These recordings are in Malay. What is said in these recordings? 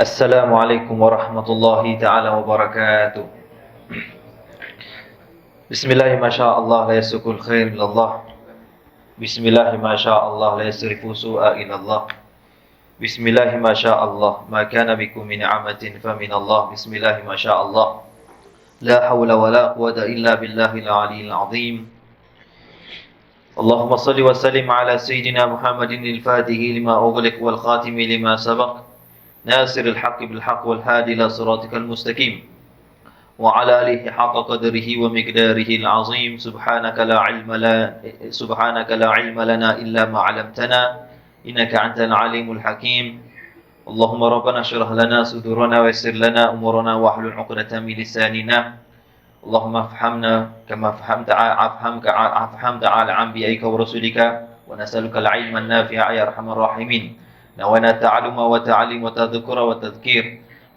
Assalamualaikum warahmatullahi ta'ala wabarakatuh. Bismillahi masya'Allah la yasukul khair ilallah. Bismillahi masya'Allah la yasrifu su'a ilallah. Bismillahi masya'Allah ma kana bikum min ni'matin faminallah. Bismillahi masya'Allah la hawla wa la quwata illa billahil aliyyil azim. Allahumma salli wa sallim ala sayyidina Muhammadin al-fatihi lima ughliq wal khatimi lima sabaq. ناصر الحق بالحق والهادي إلى صراطك المستقيم وعلى آله حق قدره ومقداره العظيم سبحانك لا علم لنا إلا ما علمتنا إنك أنت العليم الحكيم اللهم ربنا اشرح لنا صدورنا ويسر لنا أمورنا واحلل عقدة من لساننا اللهم افهمنا كما فهمت على أنبيائك ورسلك ونسألك العلم النافع يا أرحم الراحمين نوانا التعلم والتعليم والتذكر والتذكير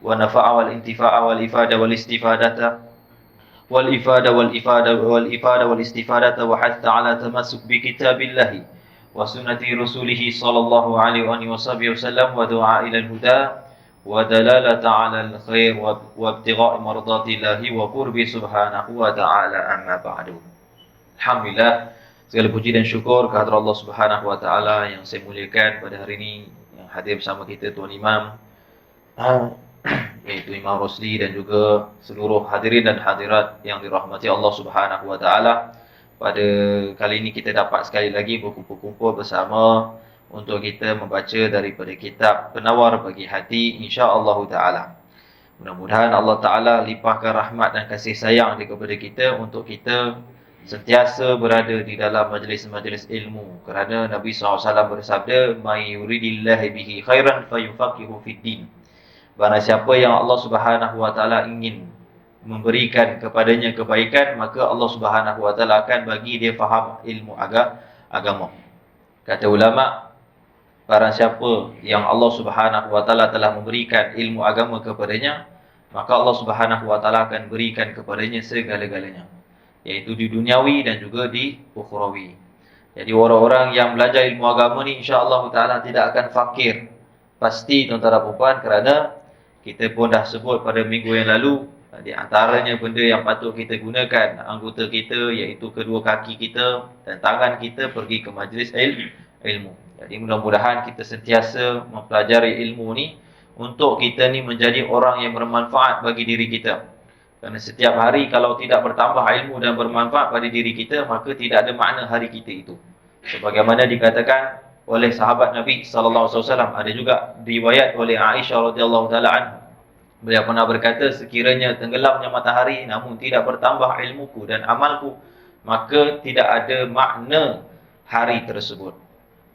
ونفع والانتفاع والإفادة والاستفادة وحث على تمسك بكتاب الله وسنة رسوله صلى الله عليه وصحبه وسلم ودعاء إلى الهدى ودلالة على الخير وابتغاء مرضات الله وقرب سبحانه وتعالى أما بعد. Alhamdulillah, segala puji dan syukur kehadrat Allah Subhanahu wa taala yang saya muliakan pada hari ini, yang hadir bersama kita Tuan Imam yaitu Imam Rosli dan juga seluruh hadirin dan hadirat yang dirahmati Allah Subhanahu wa taala. Pada kali ini kita dapat sekali lagi berkumpul bersama untuk kita membaca daripada kitab Penawar Bagi Hati, insya-Allah taala. Mudah-mudahan Allah taala limpahkan rahmat dan kasih sayang kepada kita untuk kita sentiasa berada di dalam majlis-majlis ilmu, kerana Nabi SAW bersabda, "May yuridillahu bihi khairan fayufaqihu fid din." Barang siapa yang Allah Subhanahu wa taala ingin memberikan kepadanya kebaikan, maka Allah Subhanahu wa taala akan bagi dia faham ilmu agama. Kata ulama, barang siapa yang Allah Subhanahu wa taala telah memberikan ilmu agama kepadanya, maka Allah Subhanahu wa taala akan berikan kepadanya segala-galanya, yaitu di duniawi dan juga di ukhrawi. Jadi orang-orang yang belajar ilmu agama ni insya-Allah taala tidak akan fakir. Pasti tuan-tuan dan puan, kerana kita pun dah sebut pada minggu yang lalu, di antaranya benda yang patut kita gunakan anggota kita, iaitu kedua kaki kita dan tangan kita pergi ke majlis ilmu. Jadi mudah-mudahan kita sentiasa mempelajari ilmu ni untuk kita ni menjadi orang yang bermanfaat bagi diri kita. Kerana setiap hari kalau tidak bertambah ilmu dan bermanfaat pada diri kita, maka tidak ada makna hari kita itu. Sebagaimana dikatakan oleh sahabat Nabi sallallahu alaihi wasallam, ada juga riwayat oleh Aisyah radhiyallahu taala anha. Beliau pernah berkata, sekiranya tenggelamnya matahari namun tidak bertambah ilmuku dan amalku, maka tidak ada makna hari tersebut.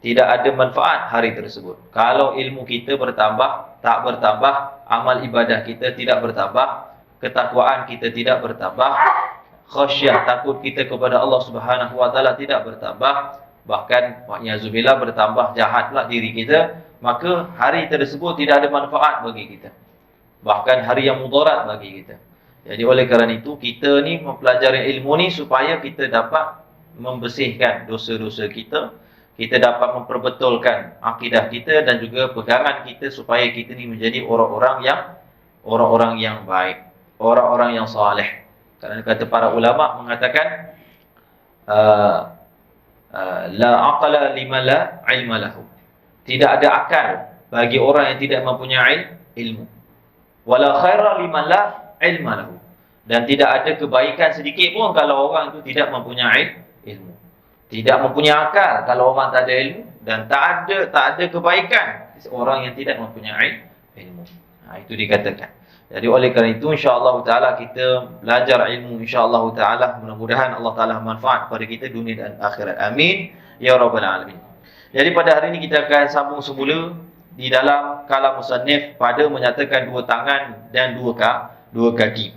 Tidak ada manfaat hari tersebut. Kalau ilmu kita bertambah, tak bertambah, amal ibadah kita tidak bertambah, ketakwaan kita tidak bertambah, khasyah takut kita kepada Allah Subhanahu wa taala tidak bertambah, bahkan wa'yazubillah bertambah jahatlah diri kita, maka hari tersebut tidak ada manfaat bagi kita, bahkan hari yang mudarat bagi kita. Jadi oleh kerana itu, kita ni mempelajari ilmu ni supaya kita dapat membersihkan dosa-dosa kita, kita dapat memperbetulkan akidah kita dan juga pegangan kita, supaya kita ni menjadi orang-orang yang baik, orang-orang yang saleh. Kerana kata para ulama mengatakan, la aqla liman la ilma lahu. Tidak ada akal bagi orang yang tidak mempunyai ilmu. Wala khaira liman la ilma lahu. Dan tidak ada kebaikan sedikit pun kalau orang itu tidak mempunyai ilmu. Tidak mempunyai akal kalau orang tak ada ilmu, dan tak ada kebaikan orang yang tidak mempunyai ilmu. Itu dikatakan. Jadi oleh kerana itu, insya-Allah taala kita belajar ilmu, insya-Allah taala, mudah-mudahan Allah taala manfaat pada kita dunia dan akhirat. Amin ya rabbal alamin. Jadi pada hari ini kita akan sambung semula di dalam kalam musannif pada menyatakan dua tangan dan dua kaki.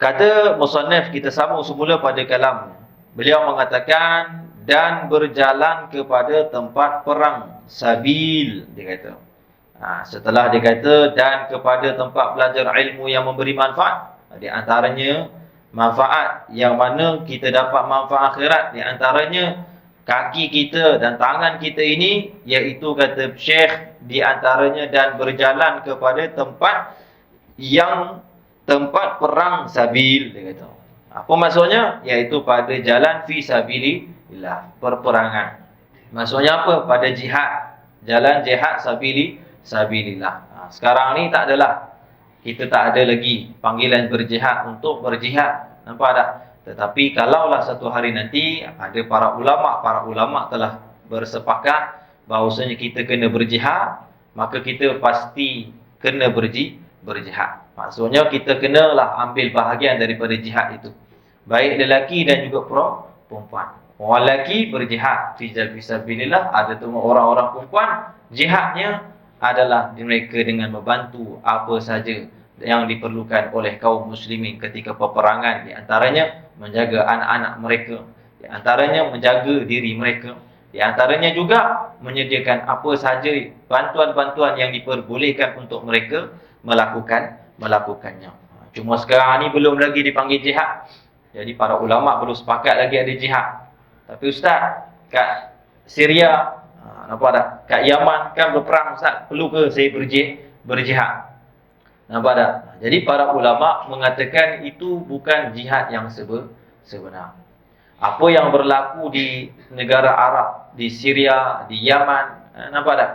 Kata musannif, kita sambung semula pada kalam. Beliau mengatakan, dan berjalan kepada tempat perang, sabil, dia kata. Setelah dia kata, dan kepada tempat belajar ilmu yang memberi manfaat, di antaranya manfaat yang mana kita dapat manfaat akhirat, di antaranya kaki kita dan tangan kita ini, iaitu kata Syekh, di antaranya dan berjalan kepada tempat perang sabil, dia kata. Apa maksudnya? Iaitu pada jalan fi sabilillah, perperangan. Maksudnya apa? Pada jihad, jalan jihad sabilillah. Sekarang ni tak adalah, kita tak ada lagi panggilan berjihad untuk berjihad. Nampak tak? Tetapi kalaulah satu hari nanti ada para ulama telah bersepakat bahawasanya kita kena berjihad, maka kita pasti kena berjihad. Maksudnya kita kenalah ambil bahagian daripada jihad itu, baik lelaki dan juga perempuan. Orang lelaki berjihad fi sabilillah, ada tu orang-orang perempuan jihadnya adalah mereka dengan membantu apa saja yang diperlukan oleh kaum muslimin ketika peperangan, di antaranya menjaga anak-anak mereka, di antaranya menjaga diri mereka, di antaranya juga menyediakan apa saja bantuan-bantuan yang diperbolehkan untuk mereka melakukannya. Cuma sekarang ni belum lagi dipanggil jihad. Jadi para ulama belum sepakat lagi ada jihad. Tapi ustaz, kat Syria, nampak tak? Kat Yaman kan berperang ustaz, perlu ke saya berjihad? Nampak tak? Jadi para ulama mengatakan itu bukan jihad yang sebenar. Apa yang berlaku di negara Arab, di Syria, di Yaman, nampak tak?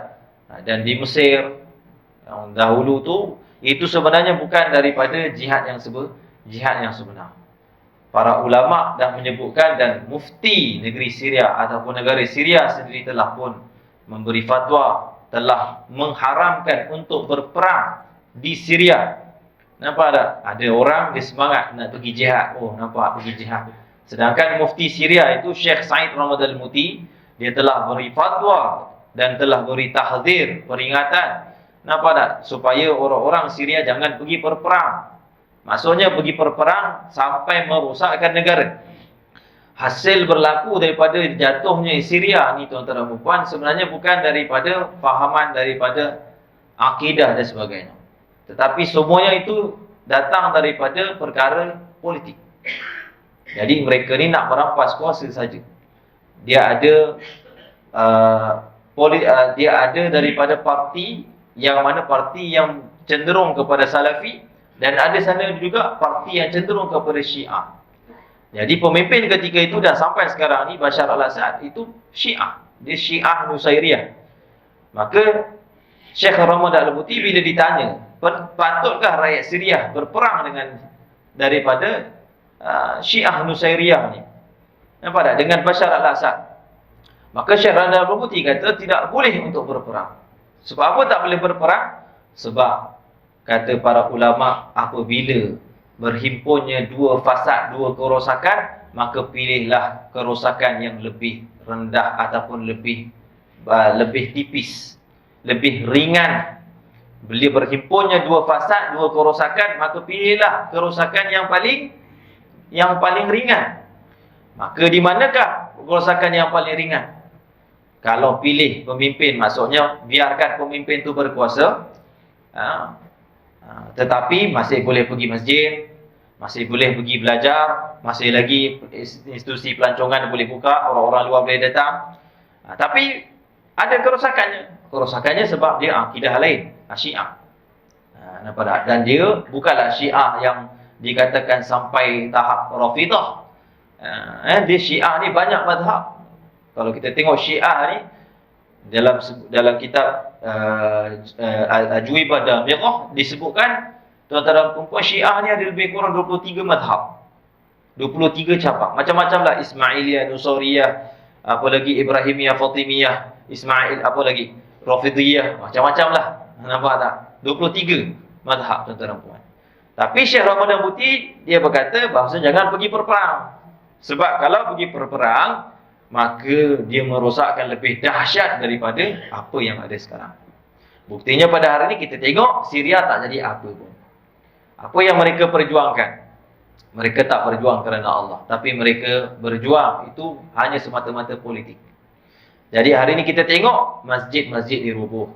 Dan di Mesir yang dahulu tu, itu sebenarnya bukan daripada jihad yang sebenar. Para ulama dah menyebutkan, dan mufti negeri Syria ataupun negara Syria sendiri telah pun memberi fatwa, telah mengharamkan untuk berperang di Syria. Nampak tak? Ada orang dia semangat nak pergi jihad. Oh, nampak pergi jihad. Sedangkan mufti Syria itu Syekh Said Ramadan Al-Muti, dia telah beri fatwa dan telah beri tahzir, peringatan. Nampak tak? Supaya orang-orang Syria jangan pergi berperang. Maksudnya pergi berperang sampai merosakkan negara. Hasil berlaku daripada jatuhnya Syria ni tuan-tuan dan puan, sebenarnya bukan daripada fahaman daripada akidah dan sebagainya, tetapi semuanya itu datang daripada perkara politik. Jadi mereka ni nak merampas kuasa saja. Dia ada daripada parti yang mana parti yang cenderung kepada Salafi, dan ada sana juga parti yang cenderung kepada Syiah. Jadi pemimpin ketika itu dan sampai sekarang ni Bashar al-Assad itu Syiah. Dia Syiah Nusairiyah. Maka Syekh Ramadan Al-Muti bila ditanya, patutkah rakyat Syria berperang daripada Syiah Nusairiyah ni? Nampak tak? Dengan Bashar al-Assad. Maka Syekh Ramadan Al-Muti kata tidak boleh untuk berperang. Sebab apa tak boleh berperang? Sebab kata para ulama, apabila berhimpunnya dua fasad, dua kerosakan, maka pilihlah kerosakan yang lebih rendah ataupun lebih tipis, lebih ringan. Bila berhimpunnya dua fasad, dua kerosakan, maka pilihlah kerosakan yang paling ringan. Maka di manakah kerosakan yang paling ringan? Kalau pilih pemimpin, maksudnya biarkan pemimpin itu berkuasa, tetapi masih boleh pergi masjid, masih boleh pergi belajar, masih lagi institusi pelancongan boleh buka, orang-orang luar boleh datang. Tapi ada kerosakannya sebab dia akidah lain, Syiah. Nampak tak? Dan dia bukanlah Syiah yang dikatakan sampai tahap Rafidah. Dia Syiah ni banyak mazhab. Kalau kita tengok Syiah ni dalam kitab Al-Ajwibah Damirah disebutkan, tuan-tuan dan puan, Syiah ni ada lebih kurang 23 mazhab, 23 cabang, macam-macam lah. Ismailiyah, Nusairiyah, apa lagi Ibrahimiyah, Fatimiyah, Ismail, apa lagi Rafidiyah, macam-macam lah. Nampak tak? 23 mazhab, tuan-tuan dan puan. Tapi Syekh Ramadan Muti dia berkata bahawa jangan pergi berperang. Sebab kalau pergi berperang, maka dia merosakkan lebih dahsyat daripada apa yang ada sekarang. Buktinya pada hari ini kita tengok Syria tak jadi apa pun. Apa yang mereka perjuangkan, mereka tak berjuang kerana Allah, tapi mereka berjuang itu hanya semata-mata politik. Jadi hari ini kita tengok masjid-masjid dirubuh,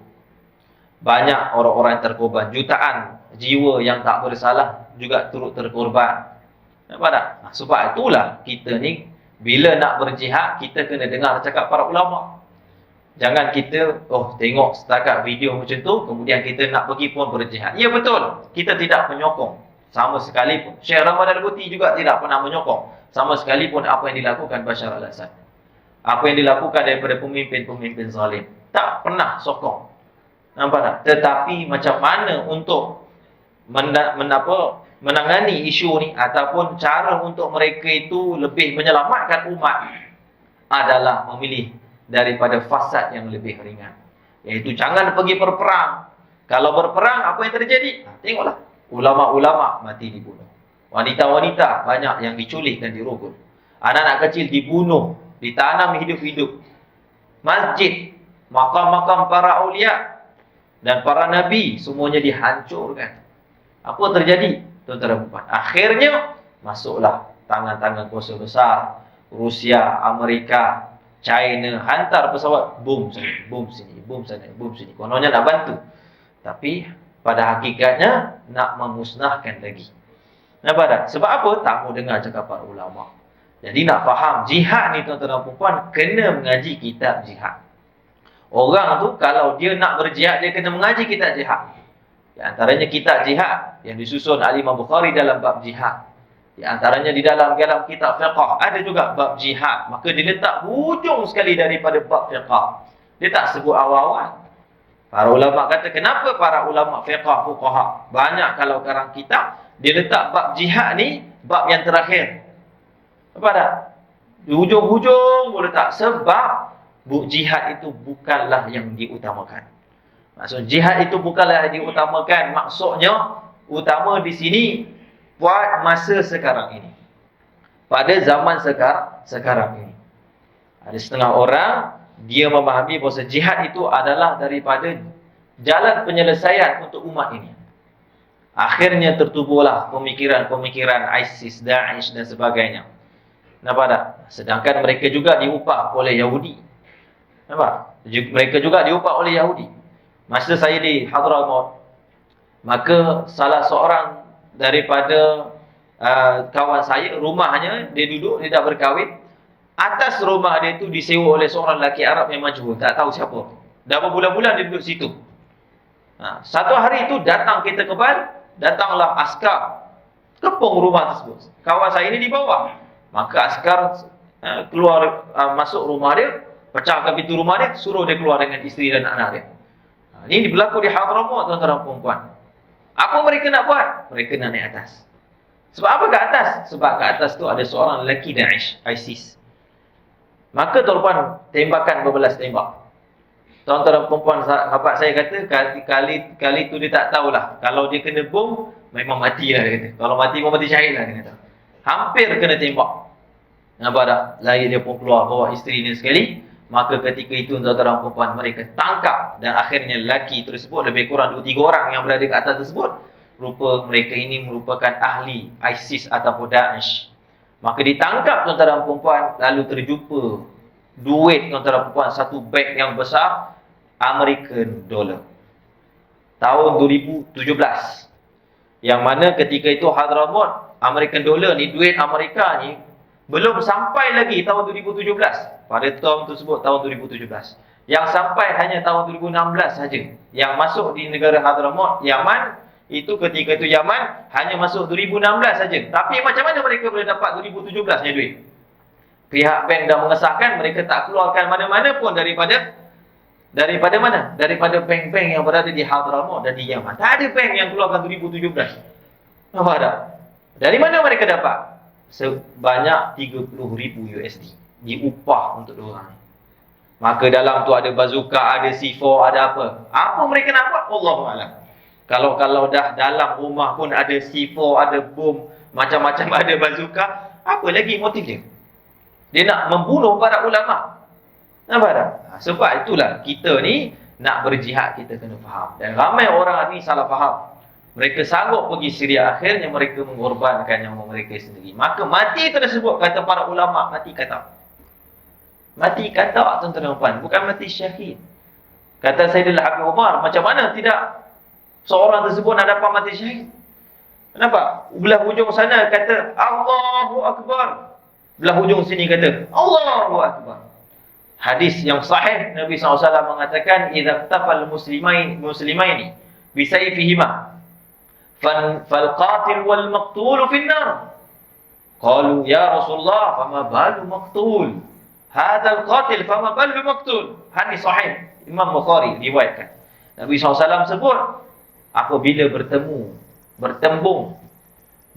banyak orang-orang yang terkorban, jutaan jiwa yang tak bersalah juga turut terkorban. Nampak tak? Sebab itulah kita ni Bila nak berjihad, kita kena dengar cakap para ulama. Jangan kita, tengok setakat video macam tu, kemudian kita nak pergi pun berjihad. Ya betul, kita tidak menyokong sama sekali pun. Syekh Ramadan Al-Buti juga tidak pernah menyokong sama sekali pun apa yang dilakukan Bashar al-Assad. Apa yang dilakukan daripada pemimpin-pemimpin zalim. Tak pernah sokong. Nampak tak? Tetapi macam mana untuk menangani isu ni ataupun cara untuk mereka itu lebih menyelamatkan umat adalah memilih daripada fasad yang lebih ringan, iaitu jangan pergi berperang. Kalau berperang, apa yang terjadi? Tengoklah, ulama-ulama mati dibunuh, wanita-wanita banyak yang diculik dan dirogol, anak-anak kecil dibunuh, ditanam hidup-hidup, masjid, makam-makam para aulia dan para nabi semuanya dihancurkan. Apa terjadi? Tuan-tuan dan puan, akhirnya masuklah tangan-tangan kuasa besar, Rusia, Amerika, China, hantar pesawat, boom sini, boom sini, boom sana, boom sini. Kononnya nak bantu, tapi pada hakikatnya nak memusnahkan lagi. Nampak tak? Sebab apa? Tak mau dengar cakap para ulama. Jadi nak faham jihad ni tuan-tuan dan puan, kena mengaji kitab jihad. Orang tu kalau dia nak berjihad, dia kena mengaji kitab jihad. Di antaranya kitab jihad yang disusun Al-Imam Bukhari dalam bab jihad. Di antaranya di dalam kitab fiqh ada juga bab jihad. Maka dia letak hujung sekali daripada bab fiqh. Dia tak sebut awal-awal. Para ulama kata, kenapa para ulama fiqh, fuqaha banyak kalau karang kitab dia letak bab jihad ni bab yang terakhir. Apa tak? Di hujung-hujung boleh letak, sebab jihad itu bukanlah yang diutamakan. Maksud jihad itu bukanlah yang diutamakan. Maksudnya utama di sini buat masa sekarang ini. Pada zaman sekarang ini. Ada setengah orang dia memahami bahawa jihad itu adalah daripada jalan penyelesaian untuk umat ini. Akhirnya tertubuhlah pemikiran-pemikiran ISIS, Daesh dan sebagainya. Nampak tak? Sedangkan mereka juga diupah oleh Yahudi. Nampak? Mereka juga diupah oleh Yahudi. Masa saya di Hadramaut, maka salah seorang daripada kawan saya, rumahnya, dia duduk, dia dah berkahwin. Atas rumah dia itu disewa oleh seorang lelaki Arab yang majhul, tak tahu siapa. Dah berbulan-bulan dia duduk situ. Satu hari itu datang kereta kebal, datanglah askar, kepung rumah tersebut. Kawan saya ini di bawah. Maka askar keluar, masuk rumah dia, pecahkan pintu rumah dia, suruh dia keluar dengan isteri dan anak dia. Ini berlaku di Hadramaut, tuan-tuan dan puan-puan. Apa mereka nak buat? Mereka nak naik atas. Sebab apa ke atas? Sebab ke atas tu ada seorang lelaki Daesh, ISIS. Maka tuan-tuan, tembakan berbelas tembak. Tuan-tuan dan puan-puan, sahabat saya kata, kali tu dia tak tahulah. Kalau dia kena bom, memang matilah dia kata. Kalau mati, memang mati syahid lah dia kata. Hampir kena tembak. Nampak tak? Lahir dia pun keluar bawa isteri dia sekali. Maka ketika itu tuan-tuan dan puan-puan, mereka tangkap. Dan akhirnya lelaki tersebut, lebih kurang 2-3 orang yang berada ke atas tersebut, rupa mereka ini merupakan ahli ISIS ataupun Daesh. Maka ditangkap tuan-tuan dan puan-puan, lalu terjumpa duit tuan-tuan dan puan-puan, satu beg yang besar American dollar. Tahun 2017. Yang mana ketika itu Hadramaut, American dollar ni, duit Amerika ni, belum sampai lagi tahun 2017. Pada tahun tersebut, tahun 2017. Yang sampai hanya tahun 2016 saja. Yang masuk di negara Hadramaut, Yaman, itu ketika itu Yaman hanya masuk 2016 saja. Tapi macam mana mereka boleh dapat 2017 nya duit? Pihak bank dah mengesahkan, mereka tak keluarkan mana-mana pun daripada mana? Daripada bank-bank yang berada di Hadramaut dan di Yaman. Tak ada bank yang keluarkan 2017. Nampak tak? Dari mana mereka dapat? Sebanyak 30,000 USD diupah untuk diorang. Maka dalam tu ada bazooka, ada C4, ada apa? Apa mereka nak buat? Allahu'alam. Kalau dah dalam rumah pun ada C4, ada bom, macam-macam, ada bazooka, apa lagi motif dia? Dia nak membunuh para ulama. Nampak tak? Sebab itulah kita ni nak berjihad, kita kena faham. Dan ramai orang ni salah faham. Mereka sanggup pergi Syria, akhirnya mereka mengorbankan nyawa mereka sendiri. Maka mati tersebut, kata para ulama, mati kata. Mati kata, tuan-tuan dan puan, bukan mati syahid. Kata Sayyidina Habib Umar, macam mana tidak seorang tersebut nak dapat mati syahid? Kenapa? Belah hujung sana kata Allahu Akbar. belah hujung sini kata Allahu Akbar. Hadis yang sahih Nabi SAW mengatakan idza tafal muslimaini bisayfihima fal qatil wal maqtul fi an-nar. Qalu ya Rasulullah fama balu maqtul? Hadzal qatil fama balu maqtul. Hadis sahih Imam Bukhari riwayatkan. Nabi SAW sebut apabila bertembung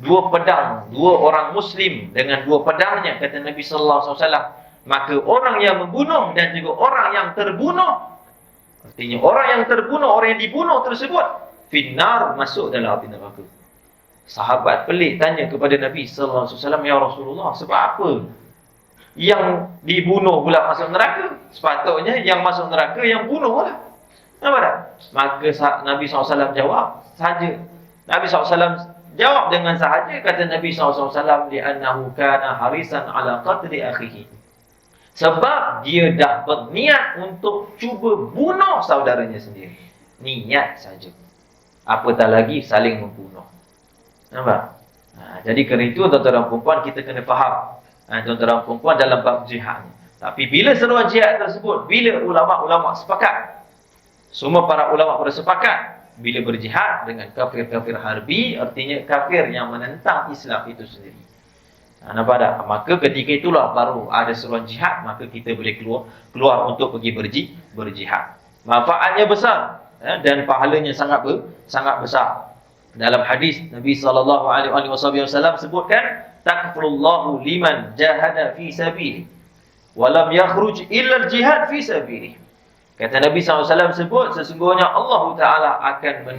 dua pedang, dua orang muslim dengan dua pedangnya, kata Nabi sallallahu alaihi wasallam, maka orang yang membunuh dan juga orang yang terbunuh, artinya orang yang terbunuh, orang yang dibunuh tersebut finnar, masuk dalam api neraka. Sahabat pelik tanya kepada Nabi sallallahu alaihi wasallam, ya Rasulullah, sebab apa yang dibunuh pula masuk neraka? Sepatutnya yang masuk neraka yang bunuhlah. Nampak tak? Maka Nabi SAW jawab sahaja. Nabi SAW jawab dengan sahaja, kata Nabi SAW, li'annahu kana harisan ala qatli akhihi. Sebab dia dah berniat untuk cuba bunuh saudaranya sendiri. Niat saja. Apatah lagi saling membunuh. Nampak? Jadi kerana itu tuan-tuan dan perempuan kita kena faham. Tuan-tuan dan perempuan dalam bab jihad. Tapi bila seruan jihad tersebut, bila ulama-ulama sepakat, semua para ulama bersepakat, bila berjihad dengan kafir-kafir harbi, artinya kafir yang menentang Islam itu sendiri. Nampak tak? Maka ketika itulah baru ada seruan jihad, maka kita boleh keluar untuk pergi berjihad. Manfaatnya besar dan pahalanya sangat besar. Dalam hadis Nabi sallallahu alaihi wasallam sebutkan, takfurullahu liman jahada fi sabilihi wa lam yakhruj illa al-jihad fi sabilihi. Kata Nabi SAW sebut, sesungguhnya Allah Ta'ala akan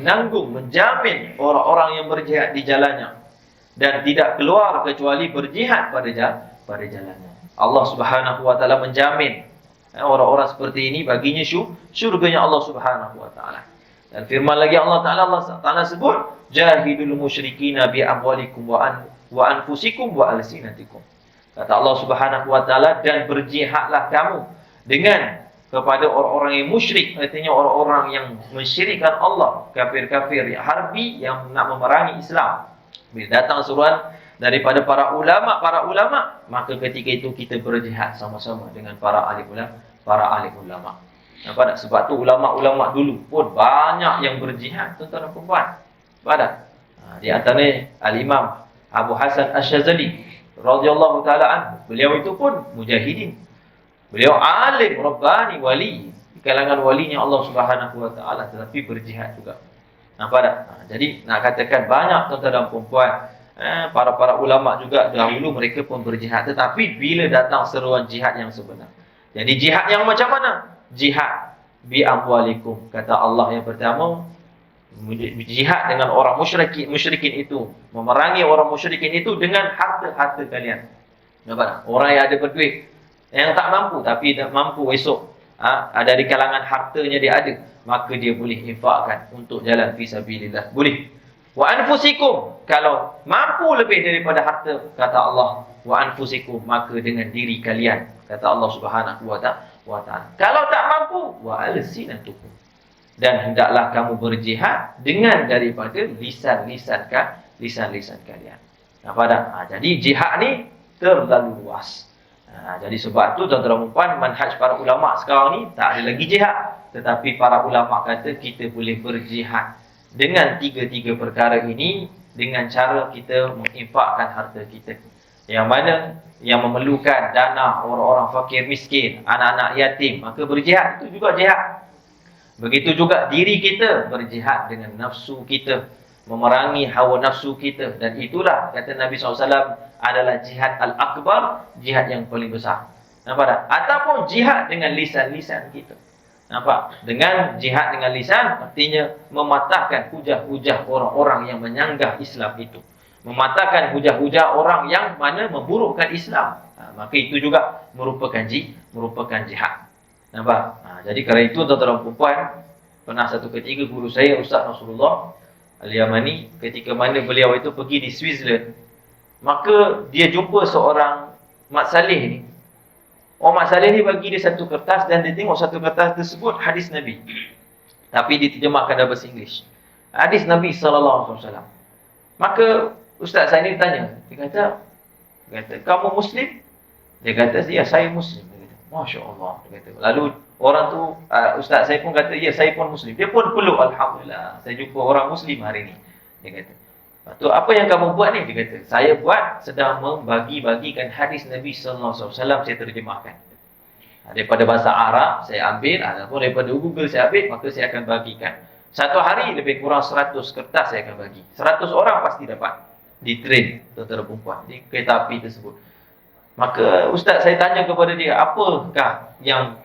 menjamin orang-orang yang berjihad di jalannya dan tidak keluar kecuali berjihad pada jalannya. Allah Subhanahu Wa Ta'ala menjamin orang-orang seperti ini baginya syurganya Allah Subhanahu Wa Ta'ala. Dan firman lagi Allah Ta'ala sebut, jahidul musyrikina bi amwalikum wa anfusikum wa alsinatikum. Kata Allah Subhanahu Wa Ta'ala, dan berjihadlah kamu dengan kepada orang-orang yang musyrik, artinya orang-orang yang mensyirikkan Allah, kafir-kafir yang harbi yang nak memerangi Islam. Bila datang seruan daripada para ulama, maka ketika itu kita berjihad sama-sama dengan para alim ulama. Nampak tak? Sebab tu ulama-ulama dulu pun banyak yang berjihad, tuan-tuan dan puan-puan. Nampak tak? Di antaranya Al-Imam Abu Hasan Asy-Syadzali radhiyallahu taala anhu. Beliau itu pun mujahidin. Beliau alim, rabbani, wali, di kalangan walinya Allah Subhanahu Wa Ta'ala, tetapi berjihad juga. Nampak tak? Jadi nak katakan banyak tuan-tuan dan perempuan, para ulama juga dahulu mereka pun berjihad, tetapi bila datang seruan jihad yang sebenar. Jadi jihad yang macam mana? Jihad bi amwalikum. Kata Allah yang pertama, jihad dengan orang musyrikin itu, memerangi orang musyrikin itu dengan harta-harta kalian. Nampak tak? Orang yang ada berduit, yang tak mampu tapi tak mampu esok, ada di kalangan hartanya dia ada, maka dia boleh infakkan untuk jalan fisabilillah. Boleh. Wa anfusikum, kalau mampu lebih daripada harta, kata Allah, wa anfusikum, maka dengan diri kalian, kata Allah Subhanahu Wa Ta'ala. Kalau tak mampu, wa alsinatukum, dan hendaklah kamu berjihad dengan daripada lisan-lisan kalian. Nampak tak? Jadi jihad ni terlalu luas. Jadi sebab tu tuan-tuan dan puan, manhaj para ulama sekarang ni tak ada lagi jihad, tetapi para ulama kata kita boleh berjihad dengan tiga-tiga perkara ini, dengan cara kita menginfakkan harta kita. Yang mana yang memerlukan dana orang-orang fakir miskin, anak-anak yatim, maka berjihad itu juga jihad. Begitu juga diri kita berjihad dengan nafsu kita, memerangi hawa nafsu kita, dan itulah kata Nabi SAW adalah jihad al-akbar, jihad yang paling besar. Nampak tak? Ataupun jihad dengan lisan-lisan kita. Nampak? Dengan jihad dengan lisan, artinya mematahkan hujah-hujah orang-orang yang menyanggah Islam itu, mematahkan hujah-hujah orang yang mana memburukkan Islam. Maka itu juga merupakan jihad. Nampak? Jadi kerana itu tuan-tuan dan puan, pernah satu ketika guru saya Ustaz Nasrullah Al-Yamani, ketika mana beliau itu pergi di Switzerland, maka dia jumpa seorang Mat Saleh ni. Mat Saleh ni bagi dia satu kertas, dan dia tengok satu kertas tersebut hadis Nabi, tapi diterjemahkan dalam bahasa Inggeris. Hadis Nabi SAW. Maka Ustaz saya ni tanya, dia kata kamu Muslim? Dia kata, ya saya Muslim. Dia kata, Masya Allah. Dia kata. Lalu orang tu, ustaz saya pun kata, ya saya pun Muslim. Dia pun peluk, Alhamdulillah. Saya jumpa orang Muslim hari ni. Dia kata. Lepas tu, apa yang kamu buat ni? Dia kata, saya buat sedang membagi-bagikan hadis Nabi SAW, saya terjemahkan. Daripada bahasa Arab, saya ambil. Ataupun daripada Google saya ambil, maka saya akan bagikan. Satu hari lebih kurang 100 kertas saya akan bagi. 100 orang pasti dapat. Di train, tuan-tuan dan puan, di kereta api tersebut. Maka ustaz saya tanya kepada dia, apakah yang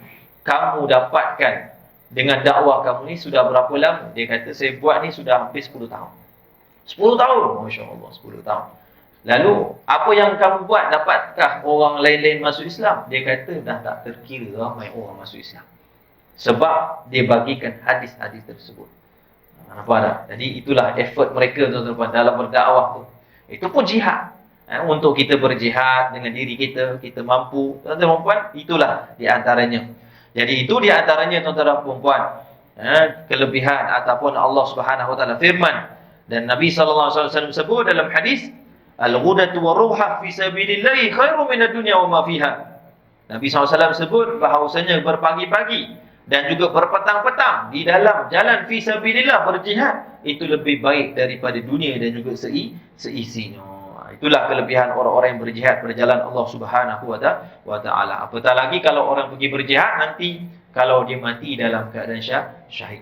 kamu dapatkan dengan dakwah kamu ni sudah berapa lama? Dia kata, saya buat ni sudah hampir 10 tahun. 10 tahun? Masya Allah, 10 tahun. Lalu, apa yang kamu buat, dapatkah orang lain-lain masuk Islam? Dia kata, dah tak terkira ramai orang masuk Islam. Sebab dia bagikan hadis-hadis tersebut. Nampak tak? Jadi itulah effort mereka tuan-tuan dalam berdakwah tu. Itu pun jihad. Untuk kita berjihad dengan diri kita, kita mampu. Tuan-tuan dan puan, itulah di antaranya. Jadi itu di antaranya tuan-tuan dan puan, kelebihan ataupun Allah Subhanahu wa taala firman dan Nabi sallallahu alaihi wasallam sebut dalam hadis, al-ghudatu war-ruha fi sabilillah khairum minad dunya wa ma fiha. Nabi SAW sebut bahawasanya berpagi-pagi dan juga berpetang-petang di dalam jalan fi sabilillah, berjihad, itu lebih baik daripada dunia dan juga seisinya. Itulah kelebihan orang-orang yang berjihad pada jalan Allah Subhanahu wa taala. Apatah lagi kalau orang pergi berjihad nanti kalau dia mati dalam keadaan syahid.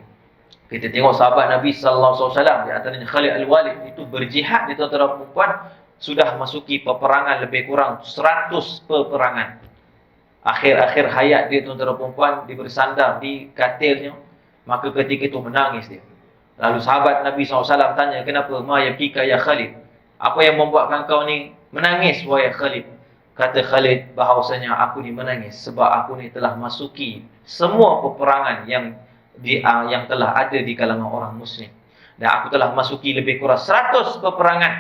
Kita tengok sahabat Nabi sallallahu alaihi wasallam, di antaranya Khalid Al-Walid, itu berjihad di tuan-tuan dan puan, sudah masuki peperangan lebih kurang 100 peperangan. Akhir-akhir hayat dia tuan-tuan dan puan, dia bersandar di katilnya, maka ketika itu menangis dia. Lalu sahabat Nabi SAW tanya, kenapa? Ma yabkika ya Khalid? Apa yang membuatkan kau ni menangis, wahai Khalid? Kata Khalid, bahawasanya aku ni menangis sebab aku ni telah masuki semua peperangan yang telah ada di kalangan orang Muslim. Dan aku telah masuki lebih kurang 100 peperangan.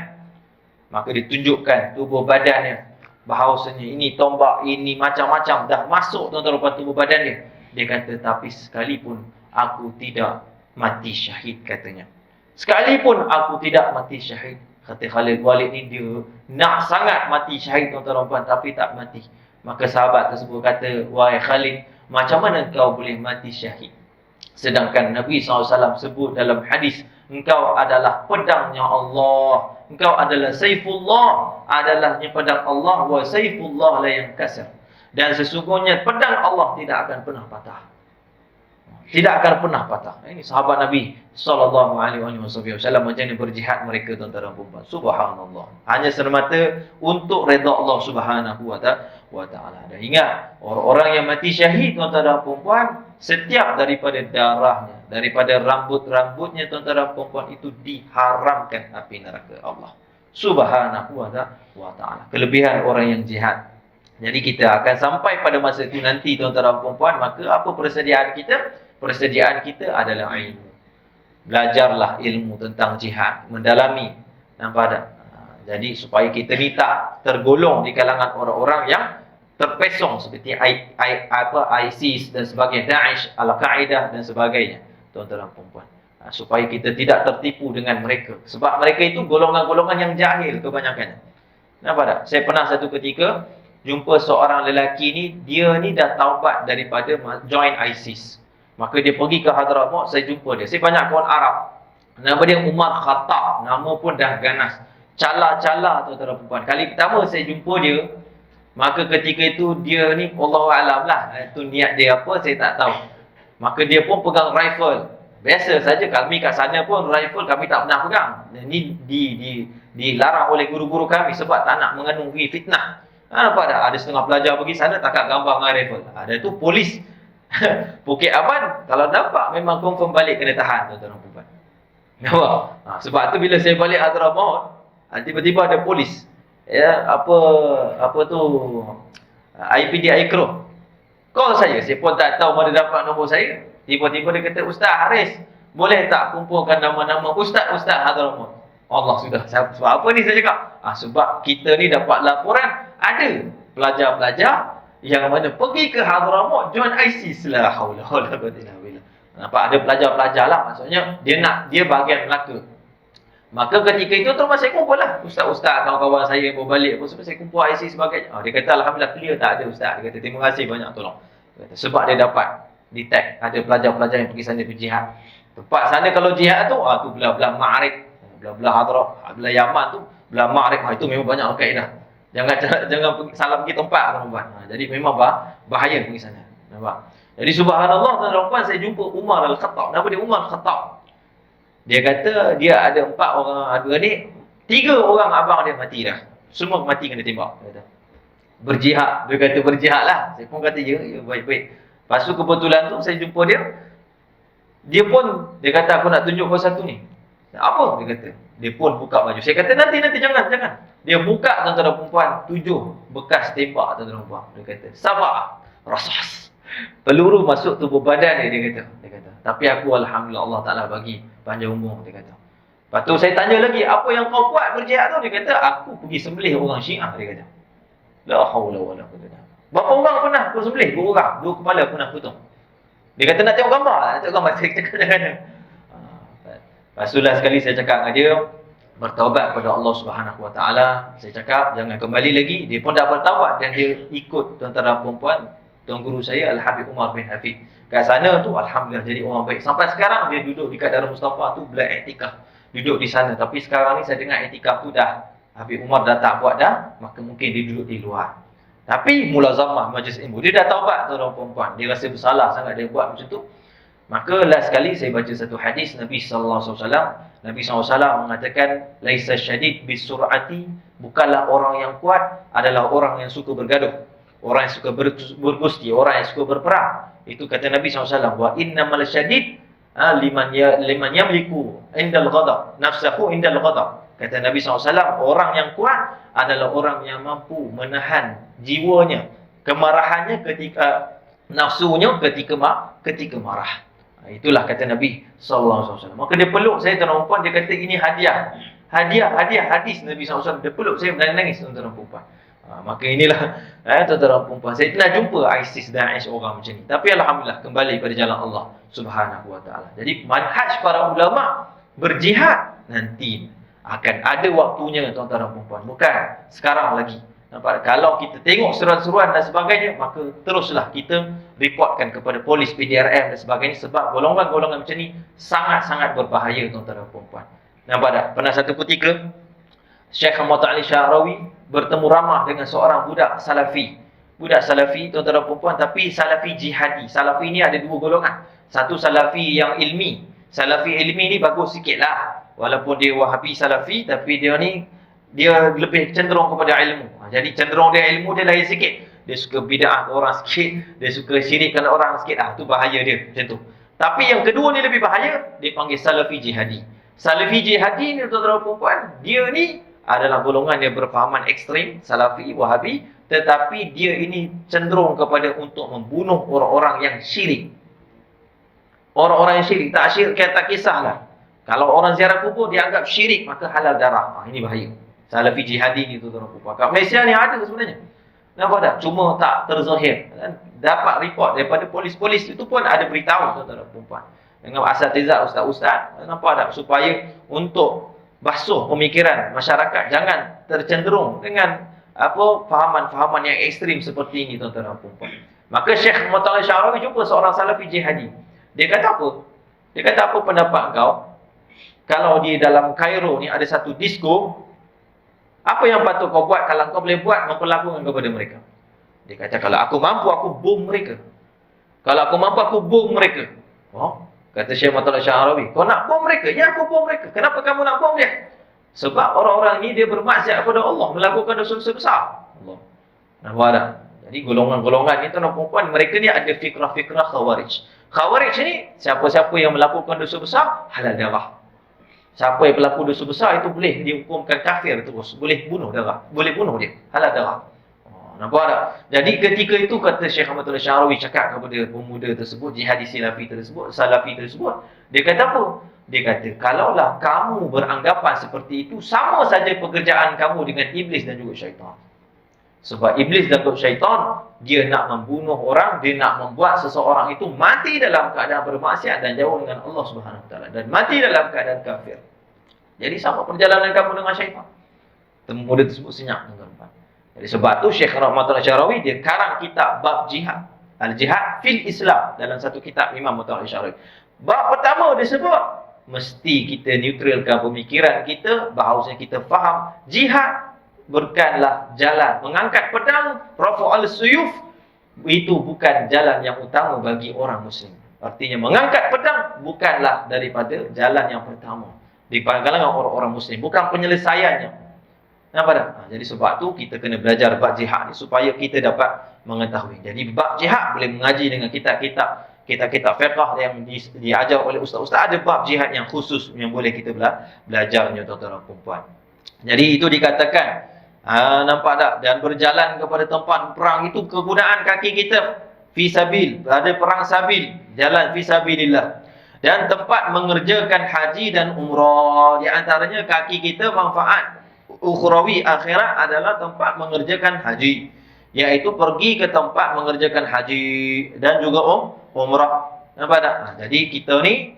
Maka ditunjukkan tubuh badannya, bahawasanya ini tombak, ini macam-macam dah masuk tuan-tuan tubuh badan dia. Dia kata, tapi sekalipun aku tidak mati syahid, katanya. Sekalipun aku tidak mati syahid. Kata Khalid Walid ni, dia nak sangat mati syahid tuan-tuan, tapi tak mati. Maka sahabat tersebut kata, wahai Khalid, macam mana kau boleh mati syahid? Sedangkan Nabi SAW sebut dalam hadis, engkau adalah pedangnya Allah, engkau adalah Saifullah, adalahnya pedang Allah, wa Saifullah la yankasir. Dan sesungguhnya pedang Allah tidak akan pernah patah. Tidak akan pernah patah. Ini sahabat Nabi sallallahu alaihi wasallam macam ni berjihad mereka tuan-tuan dan puan. Subhanallah. Hanya semata untuk redha Allah Subhanahu wa taala. Dan ingat, orang-orang yang mati syahid tuan-tuan dan puan, setiap daripada darahnya, daripada rambut-rambutnya tuan-tuan dan puan, itu diharamkan api neraka Allah Subhanahu wa taala. Kelebihan orang yang jihad. Jadi kita akan sampai pada masa itu nanti tuan-tuan dan puan, maka apa persediaan kita? Persediaan kita adalah ilmu. Belajarlah ilmu tentang jihad, mendalami. Nampak tak? Jadi supaya kita ni tak tergolong di kalangan orang-orang yang terpesong seperti ISIS dan sebagainya, Daesh, Al-Qaeda dan sebagainya, tuan-tuan dan puan. Supaya kita tidak tertipu dengan mereka. Sebab mereka itu golongan-golongan yang jahil kebanyakannya. Nampak tak? Saya pernah satu ketika jumpa seorang lelaki ni, dia ni dah taubat daripada join ISIS. Maka dia pergi ke Hadramaut, saya jumpa dia. Saya banyak kawan Arab. Nama dia Umar Khattab. Nama pun dah ganas. Cala-cala tuan-tuan dan puan. Kali pertama saya jumpa dia, maka ketika itu dia ni Allahu'alam lah. Itu niat dia apa, saya tak tahu. Maka dia pun pegang rifle. Biasa saja kami kat sana pun rifle kami tak pernah pegang. Ini dilarang oleh guru-guru kami sebab tak nak mengandungi fitnah. Nampak tak? Ada setengah pelajar pergi sana takat gambar dengan rifle. Ada tu polis Bukit Aman, kalau nampak memang confirm balik kena tahan tuan-tuan dan puan. Nampak? Sebab tu bila saya balik Hadramaut, tiba-tiba ada polis. Ya, apa tu? IPD Aikro. Call saya pun tak tahu mana dapat nombor saya. Tiba-tiba dia kata, Ustaz Haris, boleh tak kumpulkan nama-nama Ustaz-Ustaz Hadramaut? Allah sudah. Sebab apa ni saya cakap? Sebab kita ni dapat laporan ada pelajar-pelajar yang mana pergi ke Hadramaut join ISIS. La haula wala quwwata illa billah. Nampak ada pelajar-pelajar lah, maksudnya dia bahagian Melaka. Maka ketika itu terus saya kumpul lah ustaz-ustaz, kawan-kawan saya yang berbalik pun saya kumpul IC sebagainya. Dia kata alhamdulillah clear, tak ada ustaz. Dia kata terima kasih banyak tolong. Dia kata, sebab dia dapat detect ada pelajar-pelajar yang pergi sana berjihad. Tempat sana kalau jihad tu, tu belah-belah Ma'arif, belah-belah Hadrak, belah Yaman tu, belah Ma'arif, itu memang banyak Al-Qaeda. Jangan salah pergi tempat tuan-tuan. Jadi memang bahaya pergi sana. Nampak? Jadi subhanallah tuan-tuan, saya jumpa Umar Al-Khattab. Nama dia Umar Al-Khattab. Dia kata dia ada 4 orang adik, 3 orang abang dia mati dah. Semua mati kena tembak. Dia kata. Berjihad. Dia kata berjihad lah. Saya pun kata ya baik-baik. Lepas tu kebetulan tu saya jumpa dia. Dia pun, dia kata aku nak tunjuk kau satu ni. Apa? Dia kata. Dia pun buka baju. Saya kata nanti jangan. Dia buka tuan-tuan perempuan 7 bekas tembak tuan-tuan perempuan. Dia kata sabar. Rasas. Peluru masuk tubuh badan dia kata. Tapi aku alhamdulillah Allah Ta'ala bagi panjang umur, dia kata. Lepas tu saya tanya lagi, apa yang kau buat berjihad tu? Dia kata, aku pergi sembelih orang Syiah, dia kata. La haula wala quwwata illa billah. Berapa orang pernah aku sembelih? 2 orang, 2 kepala pernah potong. Dia kata nak tengok gambar, saya cakap jangan. Lepas tu lah sekali saya cakap dengan dia, bertaubat kepada Allah Subhanahu Wa Taala. Saya cakap jangan kembali lagi. Dia pun dah bertaubat dan dia ikut tuan-tuan perempuan tuan guru saya Al-Habib Umar bin Hafid. Kat sana tu alhamdulillah jadi orang baik. Sampai sekarang dia duduk dekat Darul Mustafa tu belajar iktikaf. Duduk di sana. Tapi sekarang ni saya dengar iktikaf tu dah Habib Umar dah tak buat dah, maka mungkin dia duduk di luar. Tapi mulazamah majlis ilmu, dia dah taubat tuan-tuan perempuan. Dia rasa bersalah sangat dia buat macam tu. Maka last sekali saya baca satu hadis Nabi sallallahu alaihi wasallam. Nabi SAW mengatakan laisa syadid bisur'ati, bukanlah orang yang kuat adalah orang yang suka bergaduh. Orang yang suka bergusti, orang yang suka berperang. Itu kata Nabi SAW. Wa innamal syadid liman yamliku indal ghadab, nafsahu indal ghadab. Kata Nabi SAW, orang yang kuat adalah orang yang mampu menahan jiwanya, kemarahannya ketika nafsunya ketika marah. Itulah kata Nabi SAW. Maka dia peluk saya tuan-tuan perempuan, dia kata ini hadiah hadis Nabi SAW. Dia peluk saya menangis tuan-tuan perempuan. Maka inilah tuan-tuan perempuan, saya pernah jumpa ISIS dan Daesh orang macam ni. Tapi alhamdulillah kembali pada jalan Allah Subhanahu Wa Taala. Jadi manhaj para ulama berjihad nanti akan ada waktunya tuan-tuan perempuan, bukan sekarang lagi. Nampak? Kalau kita tengok seruan-seruan dan sebagainya, maka teruslah kita reportkan kepada polis, PDRM dan sebagainya, sebab golongan-golongan macam ni sangat-sangat berbahaya tuan-tuan perempuan. Nampak tak? Pernah satu ketika Syekh Muhammad Ali Syahrawi bertemu ramah dengan seorang budak Salafi. Budak Salafi tuan-tuan perempuan, tapi Salafi jihadi. Salafi ni ada 2 golongan. Satu Salafi yang ilmi. Salafi ilmi ni bagus sikit lah. Walaupun dia Wahabi Salafi, tapi dia lebih cenderung kepada ilmu. Jadi cenderung dia ilmu dia lain sikit. Dia suka bid'ah orang sikit, dia suka syirikkan orang sikit. Tu bahaya dia macam tu. Tapi yang kedua ni lebih bahaya, dia panggil Salafi jihadi. Salafi jihadi ni tuan-tuan perempuan, dia ni adalah golongan yang berfahaman ekstrim, Salafi, Wahabi, tetapi dia ini cenderung kepada untuk membunuh orang-orang yang syirik. Orang-orang yang syirik, tak kisahlah. Kalau orang ziarah kubur dianggap syirik, maka halal darah. Ini bahaya. Salafi jihadi ni tuan-tuan perempuan. Kat Malaysia ni ada sebenarnya. Nampak tak? Cuma tak terzahir. Dapat report daripada polis-polis itu pun ada beritahu tuan-tuan perempuan. Dengan asatizah, ustaz-ustaz. Nampak tak? Supaya untuk basuh pemikiran masyarakat, jangan tercenderung dengan fahaman-fahaman yang ekstrim seperti ini tuan-tuan perempuan. Maka Syekh Muhammad Syahrawi jumpa seorang Salafi jihadi. Dia kata apa? Dia kata apa pendapat kau? Kalau di dalam Kairo ni ada satu disco, apa yang patut kau buat kalau kau boleh buat memperlakukan kepada mereka? Dia kata kalau aku mampu aku bom mereka. Kalau aku mampu aku bom mereka. Kata Syekh Muhammad Syahrawi, kau nak bom mereka? Ya, aku bom mereka. Kenapa kamu nak bom dia? Sebab orang-orang ini dia bermaksiat kepada Allah, melakukan dosa-dosa besar. Allah. Nampak tak? Jadi golongan-golongan ni tuan-tuan perempuan, mereka ni ada fikrah-fikrah khawarij. Khawarij ni siapa-siapa yang melakukan dosa besar halal darah. Siapa yang pelaku dosa besar itu boleh dihukumkan kafir terus, boleh bunuh dia, halal darah. Nampak tak? Jadi ketika itu kata Syekh Ahmad Syahrawi cakap kepada pemuda tersebut, jihadi Salafi tersebut, dia kata apa? Dia kata, kalaulah kamu beranggapan seperti itu, sama saja pekerjaan kamu dengan iblis dan juga syaitan. Sebab iblis dan juga syaitan, dia nak membunuh orang, dia nak membuat seseorang itu mati dalam keadaan bermaksiat dan jauh dengan Allah Subhanahu Wa Taala, dan mati dalam keadaan kafir. Jadi sama perjalanan kamu dengan syaitan. Temu dia tersebut senyap, tuan-tuan. Jadi sebab tu Syekh Rahmatullah Syarawi dia karang kitab bab jihad. Al-Jihad fil Islam dalam satu kitab Imam Rahmatullah Syarawi. Bab pertama dia sebut mesti kita neutralkan pemikiran kita, bahawasanya kita faham jihad bukanlah jalan mengangkat pedang, rafa'al suyuf, itu bukan jalan yang utama bagi orang muslim. Artinya mengangkat pedang bukanlah daripada jalan yang pertama di kalangan orang-orang muslim, bukan penyelesaiannya. Nampak tak? Jadi sebab tu kita kena belajar bab jihad ni supaya kita dapat mengetahui. Jadi bab jihad boleh mengaji dengan kitab-kitab fiqh yang diajar oleh ustaz-ustaz. Ada bab jihad yang khusus yang boleh kita belajarnya, tuan-tuan dan puan-puan. Jadi itu dikatakan nampak tak? Dan berjalan kepada tempat perang itu kegunaan kaki kita fi sabil, ada perang sabil, jalan fi sabilillah. Dan tempat mengerjakan haji dan umrah, di antaranya kaki kita manfaat ukhrawi akhirat adalah tempat mengerjakan haji, iaitu pergi ke tempat mengerjakan haji dan juga umrah. Nampak tak? Jadi kita ni,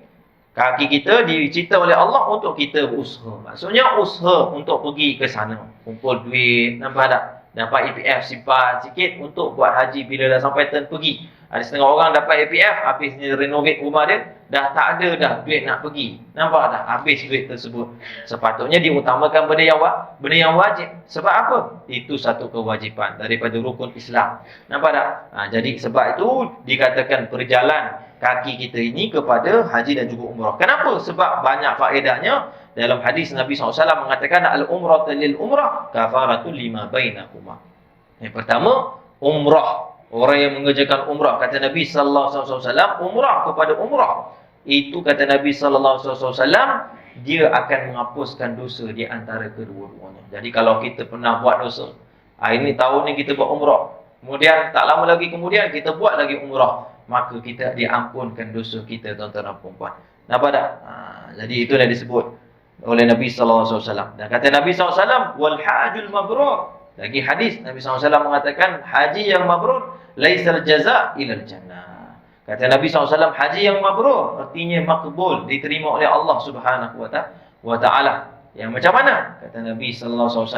kaki kita dicipta oleh Allah untuk kita berusaha. Maksudnya usaha untuk pergi ke sana, kumpul duit, nampak tak? Dapat EPF simpan sikit untuk buat haji bila dah sampai turn pergi. Ada setengah orang dapat EPF, habis dia renovate rumah dia, dah tak ada dah duit nak pergi. Nampak tak? Habis duit tersebut. Sepatutnya diutamakan benda yang wajib. Sebab apa? Itu satu kewajipan daripada rukun Islam. Nampak tak? Jadi sebab itu dikatakan perjalanan kaki kita ini kepada haji dan juga umrah. Kenapa? Sebab banyak faedahnya. Dalam hadis Nabi SAW mengatakan al-umratu lil umrah kafaratul lima bainakuma. Yang pertama, umrah. Orang yang mengerjakan umrah, kata Nabi sallallahu alaihi wasallam, umrah kepada umrah, itu kata Nabi sallallahu alaihi wasallam, dia akan menghapuskan dosa di antara kedua-duanya. Jadi kalau kita pernah buat dosa, ini tahun ni kita buat umrah, kemudian tak lama lagi kemudian kita buat lagi umrah, maka kita diampunkan dosa kita, tuan-tuan dan puan-puan. Nampak tak? Jadi itu dah disebut oleh Nabi sallallahu alaihi wasallam. Dan kata Nabi sallallahu alaihi wasallam, wal hajjul mabrur. Lagi hadis Nabi sallallahu alaihi wasallam mengatakan haji yang mabrur laisal jaza ilal jannah. Kata Nabi SAW, haji yang mabrur artinya makbul, diterima oleh Allah Subhanahu wa taala. Yang macam mana? Kata Nabi SAW,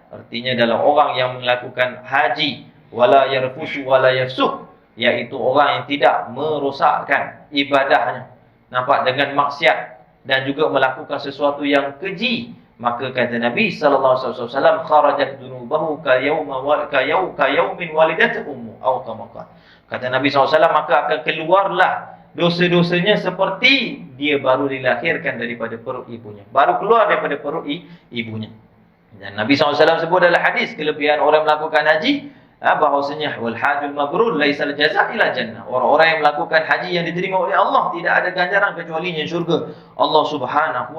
artinya dalam orang yang melakukan haji wala yarfusu wala yafsuq, iaitu orang yang tidak merosakkan ibadahnya, nampak, dengan maksiat dan juga melakukan sesuatu yang keji, maka kata Nabi SAW, kharajat dunubahu ka yaumin walidat ummu aw kama qala. Kata Nabi SAW, maka akan keluarlah dosa-dosanya seperti dia baru dilahirkan daripada perut ibunya, baru keluar daripada perut ibunya. Dan Nabi SAW sebut dalam hadis kelebihan orang melakukan haji, bahawasanya wal hajjul mabrur laisal jazaa ila jannah. Orang-orang yang melakukan haji yang diterima oleh Allah tidak ada ganjaran kecuali syurga Allah Subhanahu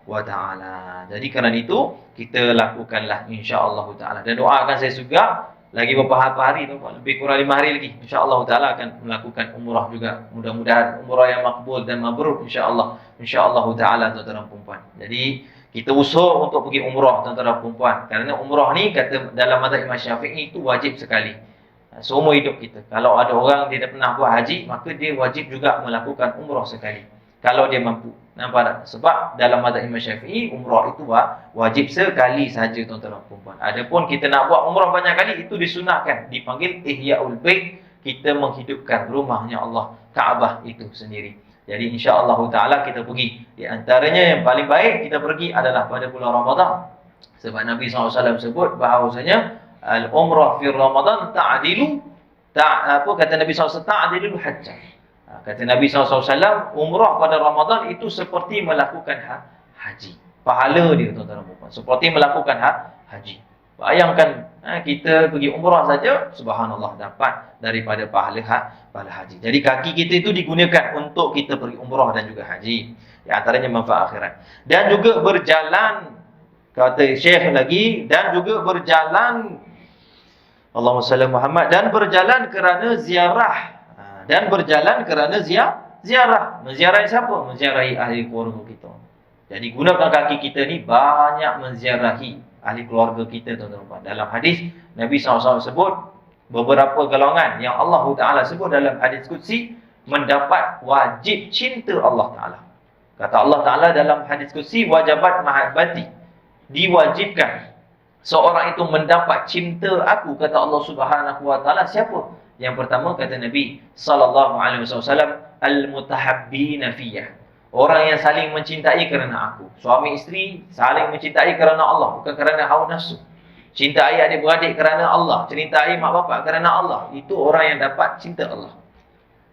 wa taala. Jadi kerana itu kita lakukanlah insya-Allah taala, dan doakan saya juga lagi beberapa hari tu, lebih kurang 5 hari lagi, insya-Allah taala akan melakukan umrah juga. Mudah-mudahan umrah yang makbul dan mabrur insya-Allah taala, tuan-tuan dan puan-puan. Jadi kita usaha untuk pergi umrah, tuan-tuan dan puan-puan. Kerana umrah ni kata dalam mazhab Imam Syafi'i itu wajib sekali seumur hidup kita. Kalau ada orang dia dah pernah buat haji, maka dia wajib juga melakukan umrah sekali kalau dia mampu. Nampak tak? Sebab dalam mazhab Imam Syafi'i umrah itu wajib sekali saja, tuan-tuan dan puan-puan. Adapun kita nak buat umrah banyak kali, itu disunahkan, dipanggil Ihya'ul Bait, kita menghidupkan rumahnya Allah, Kaabah itu sendiri. Jadi insya-Allah taala kita pergi. Di antaranya yang paling baik kita pergi adalah pada bulan Ramadan. Sebab Nabi SAW sebut bahawasanya al-umrah fi Ramadan kata Nabi SAW, ta'dilu hajjah. Kata Nabi SAW, umrah pada Ramadan itu seperti melakukan haji. Pahala dia, tuan-tuan dan puan-puan, seperti melakukan haji. Bayangkan kita pergi umrah saja, subhanallah, dapat daripada pahala haji. Jadi kaki kita itu digunakan untuk kita pergi umrah dan juga haji. Di antaranya manfaat akhirat. Dan juga berjalan, kata Syekh lagi, dan juga berjalan, Allahumma salli Muhammad, dan berjalan kerana ziarah. Dan berjalan kerana ziarah. Menziarahi siapa? Menziarahi ahli keluarga kita. Jadi gunakan kaki kita ni banyak menziarahi ahli keluarga kita, tuan-tuan. Dalam hadis Nabi SAW sebut beberapa golongan yang Allah Ta'ala sebut dalam hadis Qudsi mendapat wajib cinta Allah Ta'ala. Kata Allah Ta'ala dalam hadis kursi, wajabat mahabbati, diwajibkan seorang itu mendapat cinta aku, kata Allah Subhanahu wa Ta'ala. Siapa? Yang pertama kata Nabi sallallahu alaihi wasallam, al-mutahabbina fiyah, orang yang saling mencintai kerana aku. Suami isteri saling mencintai kerana Allah, bukan kerana hawa nafsu. Cintai adik-beradik kerana Allah, cintai mak bapak kerana Allah. Itu orang yang dapat cinta Allah.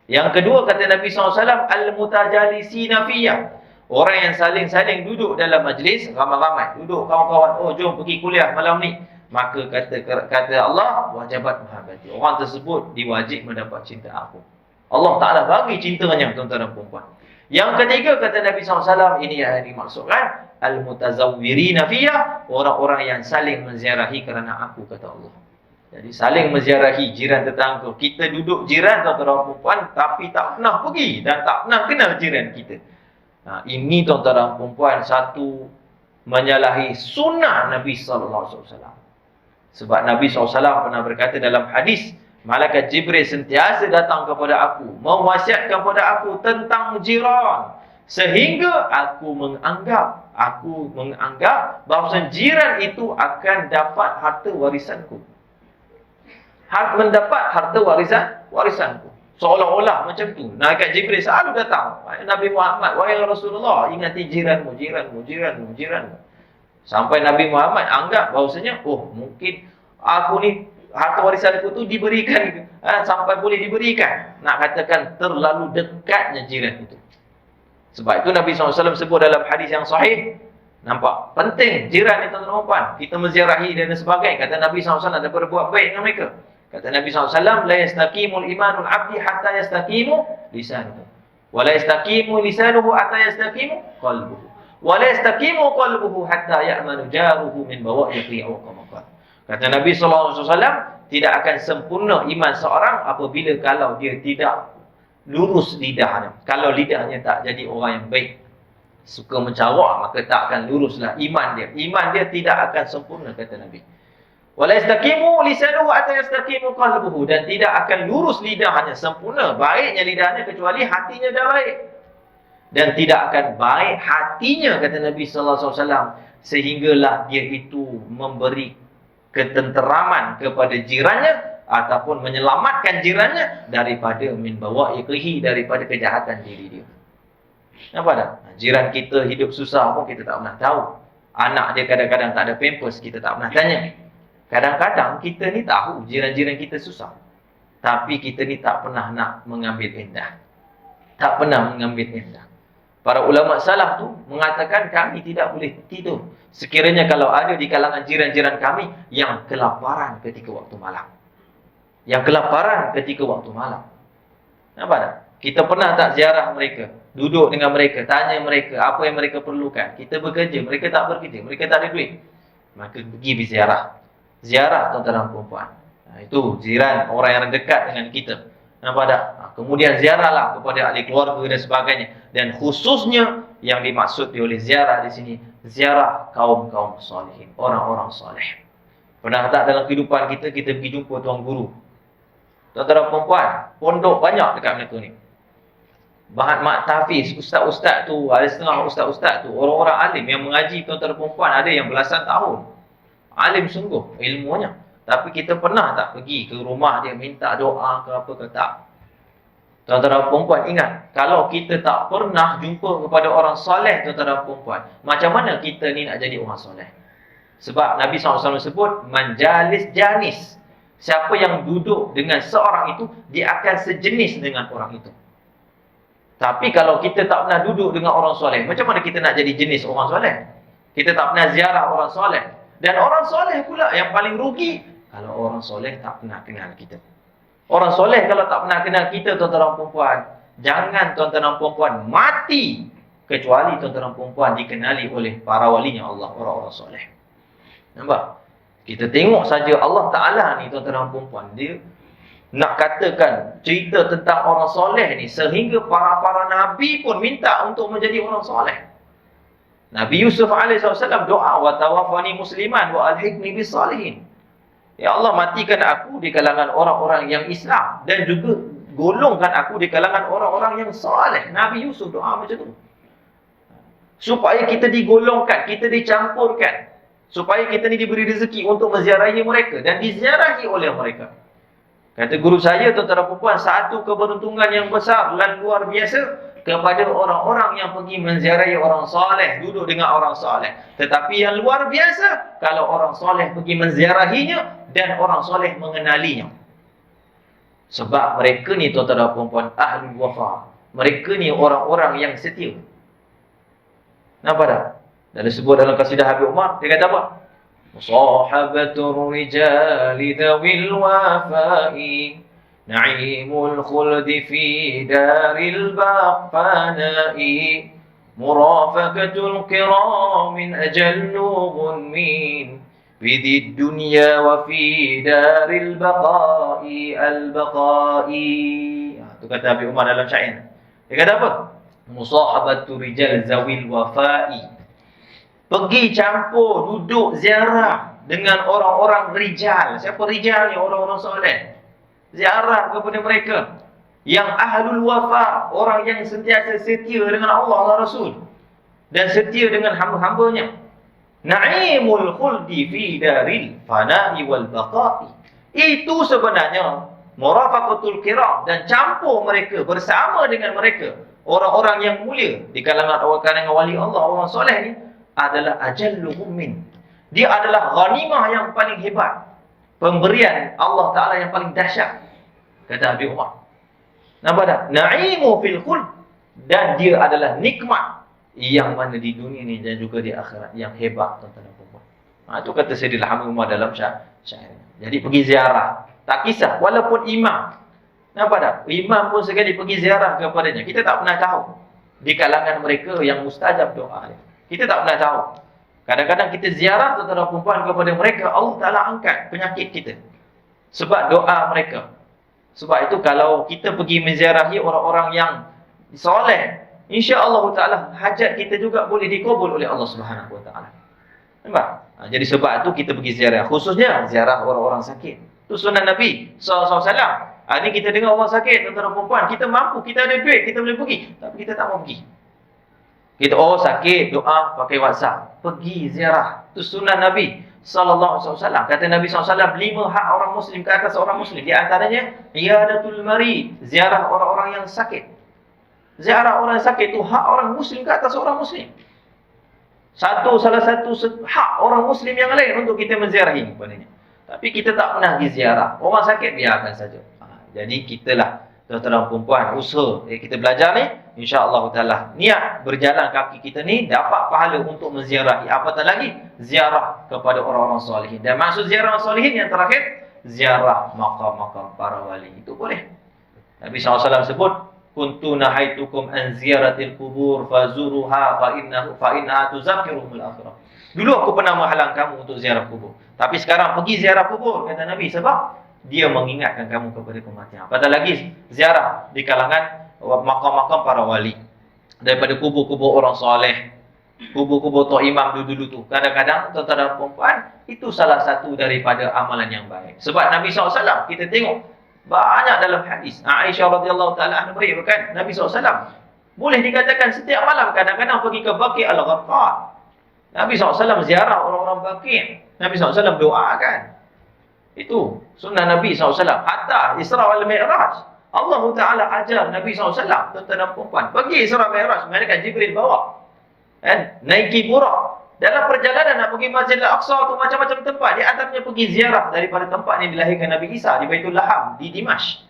Yang kedua kata Nabi SAW, al-mutajalisina fiyah, orang yang saling-saling duduk dalam majlis, ramai-ramai duduk kawan-kawan, oh jom pergi kuliah malam ni. Maka kata Allah, wajabat mahabbati, orang tersebut diwajib mendapat cinta aku. Allah Ta'ala bagi cintanya, tuan-tuan dan puan-puan. Yang ketiga kata Nabi SAW, ini yang dimaksudkan, al-mutazawwirina fiyah, orang-orang yang saling menziarahi kerana aku, kata Allah. Jadi saling menziarahi jiran tetangga. Kita duduk jiran, tuan-tuan dan puan-puan, tapi tak pernah pergi dan tak pernah kenal jiran kita. Ini tuan-tuan dan puan-puan, satu menyalahi sunnah Nabi SAW. Sebab Nabi SAW pernah berkata dalam hadis, malaikat Jibril sentiasa datang kepada aku, mewasiatkan kepada aku tentang jiran, sehingga aku menganggap bahawa jiran itu akan dapat harta warisanku. Mendapat harta warisanku. Seolah-olah macam tu. Malaikat Jibril selalu datang. Nabi Muhammad, wahai Rasulullah, ingati jiranmu. Sampai Nabi Muhammad anggap bahawasanya, oh mungkin aku ni harta warisanku tu diberikan, sampai boleh diberikan. Nak katakan terlalu dekatnya jiran itu. Sebab itu Nabi SAW sebut dalam hadis yang sahih, nampak penting jiran ni tuan-tuan dan puan, kita menziarahi dan sebagainya. Kata Nabi SAW, ada berbuat baik dengan mereka. Kata Nabi SAW, la yastaqimul imanul abdi hatta yastaqimu lisanuhu, wa la yastaqimu lisanuhu hatta yastaqimu qalbuhu, wa la yastaqimu qalbuhu hatta ya'manu jaruhu min bawa'iqi aw kama qala. Kata Nabi SAW, tidak akan sempurna iman seorang apabila kalau dia tidak lurus lidahnya. Kalau lidahnya tak jadi orang yang baik, suka mencarak, maka tak akan luruslah iman dia. Iman dia tidak akan sempurna, kata Nabi. Wala yastaqimu lisanuhu hatta yastaqimu qalbuhu, dan tidak akan lurus lidahnya, sempurna baiknya lidahnya kecuali hatinya dah baik. Dan tidak akan baik hatinya, kata Nabi sallallahu alaihi wasallam, sehinggalah dia itu memberi ketenteraman kepada jirannya ataupun menyelamatkan jirannya daripada min bawa'iqihi, daripada kejahatan diri dia. Nampak tak? Jiran kita hidup susah pun kita tak pernah tahu. Anak dia kadang-kadang tak ada pampers, kita tak pernah tanya. Kadang-kadang kita ni tahu jiran-jiran kita susah, tapi kita ni tak pernah nak mengambil endah. Tak pernah mengambil endah. Para ulama salaf tu mengatakan kami tidak boleh tidur sekiranya kalau ada di kalangan jiran-jiran kami yang kelaparan ketika waktu malam. Yang kelaparan ketika waktu malam. Nampak tak? Kita pernah tak ziarah mereka, duduk dengan mereka, tanya mereka apa yang mereka perlukan. Kita bekerja, mereka tak bekerja, mereka tak ada duit, maka pergi berziarah. Ziarah tuan-tuan dan puan-puan. Itu jiran, orang yang dekat dengan kita. Nampak tak? Kemudian ziarahlah kepada ahli keluarga dan sebagainya. Dan khususnya yang dimaksud oleh ziarah di sini, ziarah kaum-kaum salihin, orang-orang saleh. Pernah tak dalam kehidupan kita pergi jumpa tuan guru? Tuan-tuan dan puan-puan, pondok banyak dekat mereka ni. Bahan mak tahfiz, ustaz-ustaz tu, ada setengah ustaz-ustaz tu, orang-orang alim yang mengaji, tuan-tuan dan puan-puan, ada yang belasan tahun. Alim sungguh ilmunya. Tapi kita pernah tak pergi ke rumah dia minta doa ke apa ke? Tak. Tuan-tuan dan puan-puan, ingat, kalau kita tak pernah jumpa kepada orang soleh, tuan-tuan dan puan-puan, macam mana kita ni nak jadi orang soleh? Sebab Nabi SAW sebut, manjalis janis. Siapa yang duduk dengan seorang itu, dia akan sejenis dengan orang itu. Tapi kalau kita tak pernah duduk dengan orang soleh, macam mana kita nak jadi jenis orang soleh? Kita tak pernah ziarah orang soleh. Dan orang soleh pula yang paling rugi kalau orang soleh tak pernah kenal kita. Orang soleh kalau tak pernah kenal kita, tuan-tuan dan puan-puan, jangan tuan-tuan dan puan-puan mati kecuali tuan-tuan dan puan-puan dikenali oleh para walinya Allah, orang-orang soleh. Nampak? Kita tengok saja Allah Ta'ala ni, tuan-tuan dan puan-puan, dia nak katakan cerita tentang orang soleh ni sehingga para nabi pun minta untuk menjadi orang soleh. Nabi Yusuf AS doa, wa tawaffani musliman wa alhiqni bis salihin. Ya Allah, matikan aku di kalangan orang-orang yang Islam dan juga golongkan aku di kalangan orang-orang yang saleh. Nabi Yusuf doa macam tu. supaya kita digolongkan, kita dicampurkan, supaya kita ni diberi rezeki untuk menziarahi mereka dan diziarahi oleh mereka. Kata guru saya, tuan-tuan dan puan, satu keberuntungan yang besar dan luar biasa kepada orang-orang yang pergi menziarahi orang soleh, duduk dengan orang soleh. Tetapi yang luar biasa kalau orang soleh pergi menziarahinya dan orang soleh mengenalinya. Sebab mereka ni, tuan-tuan dan puan, ahlul wafa. Mereka ni orang-orang yang setia. Nampak tak? Dan disebut dalam kasidah Habib Umar, dia kata apa? Musahabatur rijali dhawil wafa'i na'imul khuldi fi daril baqana'i murafaqatul kiramin ajallu ghunmin bidid dunya wa fi daril baqa'i al-baqa'i. Itu kata Habib Umar dalam syair. Dia kata apa? Musahabatur rijal zawil wafa'i. Pergi campur, duduk ziarah dengan orang-orang rijal. Siapa rijal ni? Orang-orang soleh. Ziarah kepada mereka yang ahlul wafa, orang yang sentiasa setia dengan Allah dan Rasul dan setia dengan hamba-hambanya. Na'imul khuldi fi daril fana'i wal baqa'i. Itu sebenarnya murafaqatul kiram, dan campur mereka, bersama dengan mereka, orang-orang yang mulia di kalangan wali Allah, orang soleh ni adalah ajalluhum min. Dia adalah ghanimah yang paling hebat, pemberian Allah Ta'ala yang paling dahsyat, kata Habib Umar. Nampak tak? Na'imu fil khuld, dan dia adalah nikmat yang mana di dunia ni dan juga di akhirat, yang hebat, tuan-tuan dan puan. Itu kata Sayyidina Habib Umar dalam syair. Jadi pergi ziarah, tak kisah walaupun imam. Nampak tak? Imam pun sekali pergi ziarah kepadanya, kita tak pernah tahu di kalangan mereka yang mustajab doa. Kita tak pernah tahu. Kadang-kadang kita ziarah, tuan-tuan dan puan, kepada mereka, Allah Ta'ala angkat penyakit kita sebab doa mereka. Sebab itu kalau kita pergi menziarahi orang-orang yang soleh, insya-Allah Ta'ala hajat kita juga boleh dikabul oleh Allah Subhanahu Wa Ta'ala. Nampak? Jadi sebab itu kita pergi ziarah, khususnya ziarah orang-orang sakit. Itu sunnah Nabi SAW. Ini kita dengar orang sakit, tuan-tuan dan puan, kita mampu, kita ada duit, kita boleh pergi, tapi kita tak mau pergi. Kita sakit, doa pakai WhatsApp, pergi ziarah. Itu sunnah Nabi SAW. Kata Nabi SAW, 5 hak orang Muslim ke atas orang Muslim. Di antaranya iyadatul marid, ziarah orang-orang yang sakit. Ziarah orang yang sakit itu hak orang Muslim ke atas orang Muslim. Salah satu hak orang Muslim yang lain untuk kita menziarahi kepadanya. Tapi kita tak pernah pergi ziarah. Orang sakit biarkan saja. Jadi kitalah, tuan-tuan dan puan, usaha kita belajar ni, insya-Allah Taala niat berjalan kaki kita ni dapat pahala untuk menziarahi, apatah lagi ziarah kepada orang-orang solehin. Dan maksud ziarah solehin yang terakhir, ziarah makam-makam para wali. Itu boleh. Nabi SAW sebut, kuntu nahaitukum an ziyaratil kubur fazuruha fa innaha tuzakkirumul akhirah. Dulu aku pernah menghalang kamu untuk ziarah kubur, tapi sekarang pergi ziarah kubur, kata Nabi, sebab dia mengingatkan kamu kepada kematian. Apatah lagi ziarah di kalangan makam-makam para wali, daripada kubur-kubur orang soleh, kubur-kubur tok imam dulu-dulu tu. Kadang-kadang, tuan-tuan dan puan, itu salah satu daripada amalan yang baik. Sebab Nabi SAW, kita tengok banyak dalam hadis. Aisyah radhiyallahu taala anha meriwayatkan, Nabi SAW boleh dikatakan setiap malam kadang-kadang pergi ke Baqi' al-Gharqad. Nabi SAW ziarah orang-orang Baqi'. Nabi SAW doakan. Itu sunnah Nabi SAW. Hatta Isra wal Mi'raj, Allah Ta'ala ajar Nabi SAW, tuan-tuan dan puan, pergi Isra Mi'raj, malaikat Jibril bawa, naiki burak. Dalam perjalanan nak pergi Masjid Al-Aqsa tu, macam-macam tempat. Di antaranya pergi ziarah daripada tempat yang dilahirkan Nabi Isa, di Baitul Laham, di Dimash.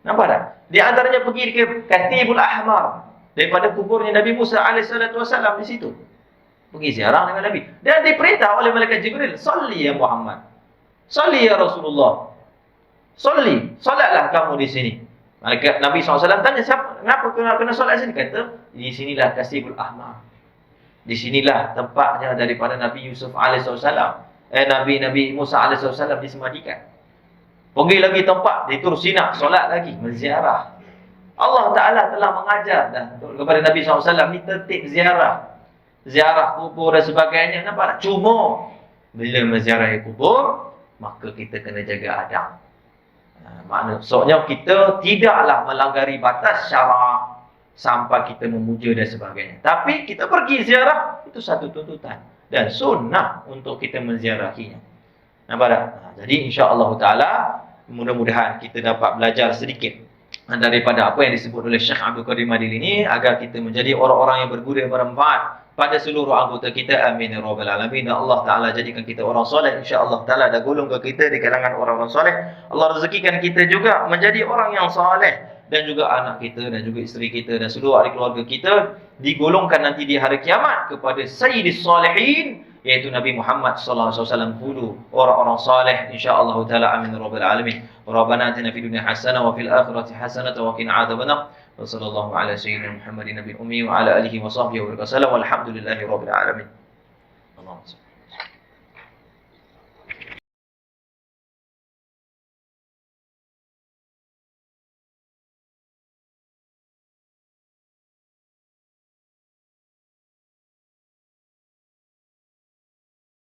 Nampak tak? Di antaranya pergi ke Katibul Ahmar, daripada kuburnya Nabi Musa AS di situ. Pergi ziarah dengan Nabi. Dan diperintah oleh malaikat Jibril, salli ya Muhammad, salli ya Rasulullah, salli, salatlah kamu di sini. Malaikat Nabi SAW tanya, siapa, kenapa kena solat sini? Kata, di sinilah Kasibul Ahmar. Di sinilah tempatnya daripada Nabi Yusuf alaihissalam, Nabi Musa alaihissalam disemadikan. Pergi lagi tempat di Tur Sina, solat lagi, menziarah. Allah Ta'ala telah mengajar dah kepada Nabi SAW ni tertib ziarah, ziarah kubur dan sebagainya. Nampak tak? Cuma bila menziarahi kubur, maka kita kena jaga adab. Maksudnya kita tidaklah melanggari batas syarak. sampai kita memuja dan sebagainya. Tapi kita pergi ziarah, itu satu tuntutan dan sunnah untuk kita menziarahinya. Nampak tak? Jadi insya-Allah taala mudah-mudahan kita dapat belajar sedikit daripada apa yang disebut oleh Syekh Abdul Qadir Madil ini, agar kita menjadi orang-orang yang berguna dan bermanfaat pada seluruh anggota kita. Amin ya rabbal alamin. Dan Allah taala jadikan kita orang soleh, insya-Allah taala ada golong ke kita di kalangan orang-orang soleh. Allah rezekikan kita juga menjadi orang yang soleh, dan juga anak kita dan juga isteri kita dan seluruh ahli keluarga kita digolongkan nanti di hari kiamat kepada sayyidis salihin, yaitu Nabi Muhammad sallallahu alaihi wasallam dulu, orang-orang saleh insya-Allah taala. Amin rabbal alamin. Rabbana atina fid dunya hasanah wa fil akhirati hasanah wa qina adzabannar. Wa sallallahu ala sayyidina Muhammadin nabiyil ummi wa ala alihi wa sahbihi wa sallam. Walhamdulillahi rabbil alamin. Allahumma